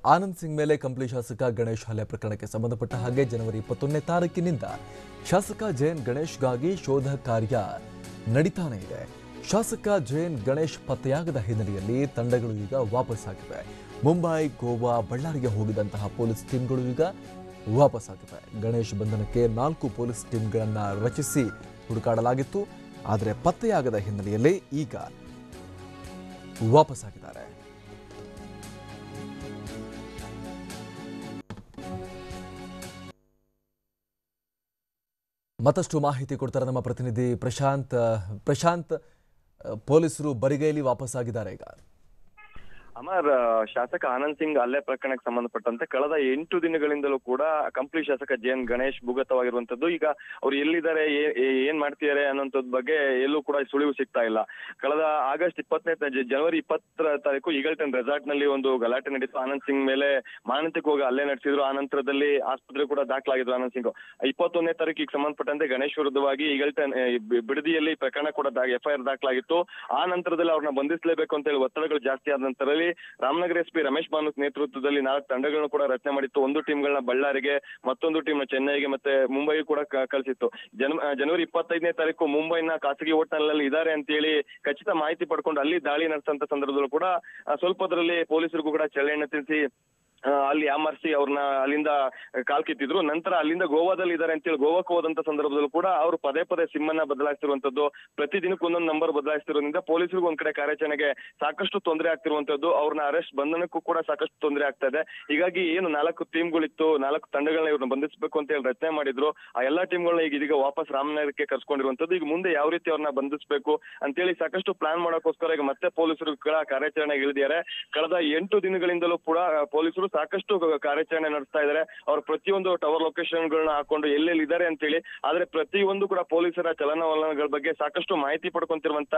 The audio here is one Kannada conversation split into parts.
ಆನಂದ್ ಸಿಂಗ್ ಮೇಲೆ ಕಂಪ್ಲಿ ಶಾಸಕ ಗಣೇಶ್ ಹಲ್ಲೆ ಪ್ರಕರಣಕ್ಕೆ ಸಂಬಂಧಪಟ್ಟ ಹಾಗೆ ಜನವರಿ 21ನೇ ತಾರೀಕಿನಿಂದ ಶಾಸಕ ಜೆಎನ್ ಗಣೇಶ್ಗಾಗಿ ಶೋಧ ಕಾರ್ಯ ನಡೀತಾನೆ ಇದೆ. ಶಾಸಕ ಜೆಎನ್ ಗಣೇಶ್ ಪತ್ತೆಯಾಗದ ಹಿನ್ನೆಲೆಯಲ್ಲಿ ತಂಡಗಳು ಈಗ ವಾಪಸ್ ಆಗಿವೆ. ಮುಂಬೈ, ಗೋವಾ, ಬಳ್ಳಾರಿಗೆ ಹೋಗಿದಂತಹ ಪೊಲೀಸ್ ಟೀಮ್ಗಳು ಈಗ ವಾಪಸ್ ಆಗಿವೆ. ಗಣೇಶ್ ಬಂಧನಕ್ಕೆ 4 ಪೊಲೀಸ್ ಟೀಮ್ಗಳನ್ನು ರಚಿಸಿ ಹುಡುಕಾಡಲಾಗಿತ್ತು. ಆದರೆ ಪತ್ತೆಯಾಗದ ಹಿನ್ನೆಲೆಯಲ್ಲಿ ಈಗ ವಾಪಸ್ ಆಗಿದ್ದಾರೆ. ಮತ್ತಷ್ಟು ಮಾಹಿತಿ ಕೊಡ್ತಾರೆ ನಮ್ಮ ಪ್ರತಿನಿಧಿ ಪ್ರಶಾಂತ್. ಪೊಲೀಸರು ಬರಿಗೈಲಿ ವಾಪಸ್ ಆಗಿದ್ದಾರೆ ಈಗ. ಅಮರ್, ಶಾಸಕ ಆನಂದ್ ಸಿಂಗ್ ಹಲ್ಲೆ ಪ್ರಕರಣಕ್ಕೆ ಸಂಬಂಧಪಟ್ಟಂತೆ ಕಳೆದ 8 ದಿನಗಳಿಂದಲೂ ಕೂಡ ಕಂಪ್ಲಿ ಶಾಸಕ ಜೆಎನ್ ಗಣೇಶ್ ಭೂಗತವಾಗಿರುವಂತದ್ದು. ಈಗ ಅವ್ರು ಎಲ್ಲಿದ್ದಾರೆ, ಏನ್ ಮಾಡ್ತಿದ್ದಾರೆ ಅನ್ನೋಂಥದ್ ಬಗ್ಗೆ ಎಲ್ಲೂ ಕೂಡ ಸುಳಿವು ಸಿಗ್ತಾ ಇಲ್ಲ. ಕಳೆದ ಜನವರಿ 20 ತಾರೀಕು ಈಗಲ್ಟನ್ ರೆಸಾರ್ಟ್ ನಲ್ಲಿ ಒಂದು ಗಲಾಟೆ ನಡೀತು. ಆನಂದ್ ಸಿಂಗ್ ಮೇಲೆ ಮಾನಸಿಕ ಹೋಗಿ ಹಲ್ಲೆ ನಡೆಸಿದ್ರು. ಆ ನಂತರದಲ್ಲಿ ಆಸ್ಪತ್ರೆ ಕೂಡ ದಾಖಲಾಗಿದ್ರು ಆನಂದ್ ಸಿಂಗ್. 21ನೇ ತಾರೀಕಿಗೆ ಸಂಬಂಧಪಟ್ಟಂತೆ ಗಣೇಶ್ ವಿರುದ್ಧವಾಗಿ ಈಗಲ್ಟನ್ ಬಿಡದಿಯಲ್ಲಿ ಪ್ರಕರಣ ಕೂಡ FIR ದಾಖಲಾಗಿತ್ತು. ಆ ನಂತರದಲ್ಲಿ ಅವ್ರನ್ನ ಬಂಧಿಸಲೇಬೇಕು ಅಂತ ಹೇಳಿ ಒತ್ತಡಗಳು ಜಾಸ್ತಿ ಆದ ನಂತರದಲ್ಲಿ ರಾಮನಗರ SP ರಮೇಶ್ ಬಾನುಕ್ ನೇತೃತ್ವದಲ್ಲಿ 4 ತಂಡಗಳನ್ನು ಕೂಡ ರಚನೆ ಮಾಡಿತ್ತು. ಒಂದು ಟೀಮ್ಗಳನ್ನ ಬಳ್ಳಾರಿಗೆ, ಮತ್ತೊಂದು ಟೀಮ್ ಚೆನ್ನೈಗೆ ಮತ್ತೆ ಮುಂಬೈಗೆ ಕೂಡ ಕಳಿಸಿತ್ತು. ಜನವರಿ 25ನೇ ತಾರೀಕು ಮುಂಬೈನ ಖಾಸಗಿ ಹೋಟೆಲ್ ನಲ್ಲಿ ಇದ್ದಾರೆ ಅಂತ ಹೇಳಿ ಖಚಿತ ಮಾಹಿತಿ ಪಡ್ಕೊಂಡು ಅಲ್ಲಿ ದಾಳಿ ನಡೆಸಂತ ಸಂದರ್ಭದಲ್ಲೂ ಕೂಡ ಸ್ವಲ್ಪದರಲ್ಲಿ ಪೊಲೀಸರಿಗೂ ಕೂಡ ಚಳ್ಳೆಹಣ್ಣು ತಿನ್ನಿಸಿ ಅಲ್ಲಿ ಯಾಮರ್ಸಿ ಅವ್ರನ್ನ ಅಲ್ಲಿಂದ ಕಾಲ್ಕಿತ್ತಿದ್ರು. ನಂತರ ಅಲ್ಲಿಂದ ಗೋವಾದಲ್ಲಿ ಇದ್ದಾರೆ ಅಂತೇಳಿ ಗೋವಾಕ್ಕೆ ಹೋದಂತ ಸಂದರ್ಭದಲ್ಲೂ ಕೂಡ ಅವರು ಪದೇ ಸಿಮ್ಮನ್ನ ಬದಲಾಯಿಸ್ತಿರುವಂತದ್ದು, ಪ್ರತಿದಿನಕ್ಕೂ ಒಂದೊಂದು ನಂಬರ್ ಬದಲಾಯಿಸ್ತಿರೋದ್ರಿಂದ ಪೊಲೀಸರಿಗೂ ಒಂದ್ ಕಡೆ ಕಾರ್ಯಾಚರಣೆಗೆ ಸಾಕಷ್ಟು ತೊಂದರೆ ಆಗ್ತಿರುವಂತದ್ದು. ಅವ್ರನ್ನ ಅರೆಸ್ಟ್ ಬಂಧನಕ್ಕೂ ಕೂಡ ಸಾಕಷ್ಟು ತೊಂದರೆ ಆಗ್ತಾ ಇದೆ. ಹೀಗಾಗಿ ಏನು 4 ಟೀಮ್ಗಳಿತ್ತು, 4 ತಂಡಗಳನ್ನ ಇವ್ರನ್ನ ಬಂಧಿಸಬೇಕು ಅಂತ ಹೇಳಿ ರಚನೆ ಮಾಡಿದ್ರು. ಆ ಎಲ್ಲಾ ಟೀಮ್ಗಳನ್ನ ಇದೀಗ ವಾಪಸ್ ರಾಮನಗರಕ್ಕೆ ಕರ್ಸ್ಕೊಂಡಿರುವಂತದ್ದು. ಈಗ ಮುಂದೆ ಯಾವ ರೀತಿ ಅವ್ರನ್ನ ಬಂಧಿಸಬೇಕು ಅಂತೇಳಿ ಸಾಕಷ್ಟು ಪ್ಲಾನ್ ಮಾಡೋಕ್ಕೋಸ್ಕರ ಈಗ ಮತ್ತೆ ಪೊಲೀಸರು ಕಾರ್ಯಾಚರಣೆಗೆ ಇಳಿದಿದ್ದಾರೆ. ಕಳೆದ 8 ದಿನಗಳಿಂದಲೂ ಕೂಡ ಪೊಲೀಸರು ಸಾಕಷ್ಟು ಕಾರ್ಯಾಚರಣೆ ನಡೆಸ್ತಾ ಇದ್ದಾರೆ. ಅವ್ರು ಪ್ರತಿಯೊಂದು ಟವರ್ ಲೊಕೇಶನ್ ಗಳನ್ನ ಹಾಕೊಂಡು ಎಲ್ಲೆಲ್ಲಿ ಇದ್ದಾರೆ ಅಂತ ಹೇಳಿ. ಆದ್ರೆ ಪ್ರತಿಯೊಂದು ಕೂಡ ಪೊಲೀಸರ ಚಲನವಲನಗಳ ಬಗ್ಗೆ ಸಾಕಷ್ಟು ಮಾಹಿತಿ ಪಡ್ಕೊಂತಿರುವಂತ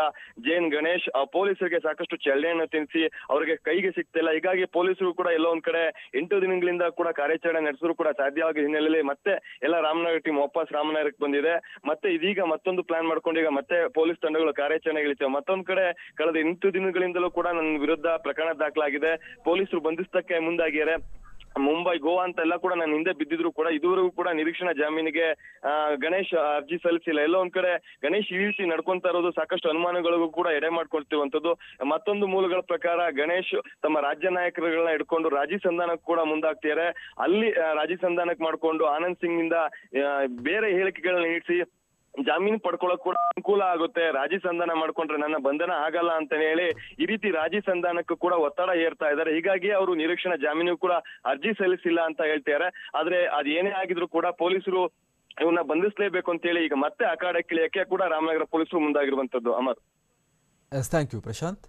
ಜೆಎನ್ ಗಣೇಶ್ ಪೊಲೀಸರಿಗೆ ಸಾಕಷ್ಟು ಚಳ್ಳೆಯನ್ನು ತಿನ್ನಿಸಿ ಅವ್ರಿಗೆ ಕೈಗೆ ಸಿಗ್ತಿಲ್ಲ. ಹೀಗಾಗಿ ಪೊಲೀಸರು ಕೂಡ ಎಲ್ಲೋ ಒಂದ್ ಕಡೆ 8 ದಿನಗಳಿಂದ ಕೂಡ ಕಾರ್ಯಾಚರಣೆ ನಡೆಸಿದ್ರು ಕೂಡ ಸಾಧ್ಯವಾಗಿ ಹಿನ್ನೆಲೆಯಲ್ಲಿ ಮತ್ತೆ ಎಲ್ಲ ರಾಮನಗರ ಟೀಮ್ ವಾಪಸ್ ರಾಮನಗರಕ್ಕೆ ಬಂದಿದೆ. ಮತ್ತೆ ಇದೀಗ ಮತ್ತೊಂದು ಪ್ಲಾನ್ ಮಾಡ್ಕೊಂಡು ಈಗ ಮತ್ತೆ ಪೊಲೀಸ್ ತಂಡಗಳು ಕಾರ್ಯಾಚರಣೆಗೆ ಇಳಿತವೆ. ಮತ್ತೊಂದ್ ಕಡೆ ಕಳೆದ 8 ದಿನಗಳಿಂದಲೂ ಕೂಡ ನನ್ನ ವಿರುದ್ಧ ಪ್ರಕರಣ ದಾಖಲಾಗಿದೆ. ಪೊಲೀಸರು ಬಂಧಿಸಕ್ಕೆ ಮುಂದಾಗಿದ್ದಾರೆ. ಮುಂಬೈ, ಗೋವಾ ಅಂತೆಲ್ಲ ಕೂಡ ನಾನು ಹಿಂದೆ ಬಿದ್ದಿದ್ರು ಕೂಡ ಇದುವರೆಗೂ ಕೂಡ ನಿರೀಕ್ಷಣಾ ಜಾಮೀನಿಗೆ ಗಣೇಶ್ ಅರ್ಜಿ ಸಲ್ಲಿಸಿಲ್ಲ. ಎಲ್ಲೋ ಒಂದ್ ಕಡೆ ಗಣೇಶ್ ಈ ರೀತಿ ನಡ್ಕೊಂತಾ ಇರೋದು ಸಾಕಷ್ಟು ಅನುಮಾನಗಳಿಗೂ ಕೂಡ ಎಡೆ ಮಾಡ್ಕೊಳ್ತಿರುವಂತದ್ದು. ಮತ್ತೊಂದು ಮೂಲಗಳ ಪ್ರಕಾರ ಗಣೇಶ್ ತಮ್ಮ ರಾಜ್ಯ ನಾಯಕರುಗಳನ್ನ ಹಿಡ್ಕೊಂಡು ರಾಜಿ ಸಂಧಾನಕ್ಕೆ ಕೂಡ ಮುಂದಾಗ್ತಿದ್ದಾರೆ. ಅಲ್ಲಿ ರಾಜಿ ಸಂಧಾನಕ್ಕೆ ಮಾಡ್ಕೊಂಡು ಆನಂದ್ ಸಿಂಗ್ ನಿಂದ ಬೇರೆ ಹೇಳಿಕೆಗಳನ್ನ ನೀಡಿಸಿ ಜಾಮೀನು ಪಡ್ಕೊಳ್ಳೋಕ್ ಕೂಡ ಅನುಕೂಲ ಆಗುತ್ತೆ, ರಾಜಿ ಸಂಧಾನ ಮಾಡ್ಕೊಂಡ್ರೆ ನನ್ನ ಬಂಧನ ಆಗಲ್ಲ ಅಂತ ಹೇಳಿ ಈ ರೀತಿ ರಾಜಿ ಸಂಧಾನಕ್ಕೂ ಕೂಡ ಒತ್ತಡ ಹೇರ್ತಾ ಇದ್ದಾರೆ. ಹೀಗಾಗಿ ಅವರು ನಿರೀಕ್ಷಣಾ ಜಾಮೀನು ಕೂಡ ಅರ್ಜಿ ಸಲ್ಲಿಸಿಲ್ಲ ಅಂತ ಹೇಳ್ತಾರೆ. ಆದ್ರೆ ಅದ್ ಏನೇ ಆಗಿದ್ರು ಕೂಡ ಪೊಲೀಸರು ಇವನ್ನ ಬಂಧಿಸಲೇಬೇಕು ಅಂತ ಹೇಳಿ ಈಗ ಮತ್ತೆ ಅಖಾಡಕ್ಕಿಳಿಯಕ್ಕೆ ಕೂಡ ರಾಮನಗರ ಪೊಲೀಸರು ಮುಂದಾಗಿರುವಂತದ್ದು. Amar, thank you Prashant.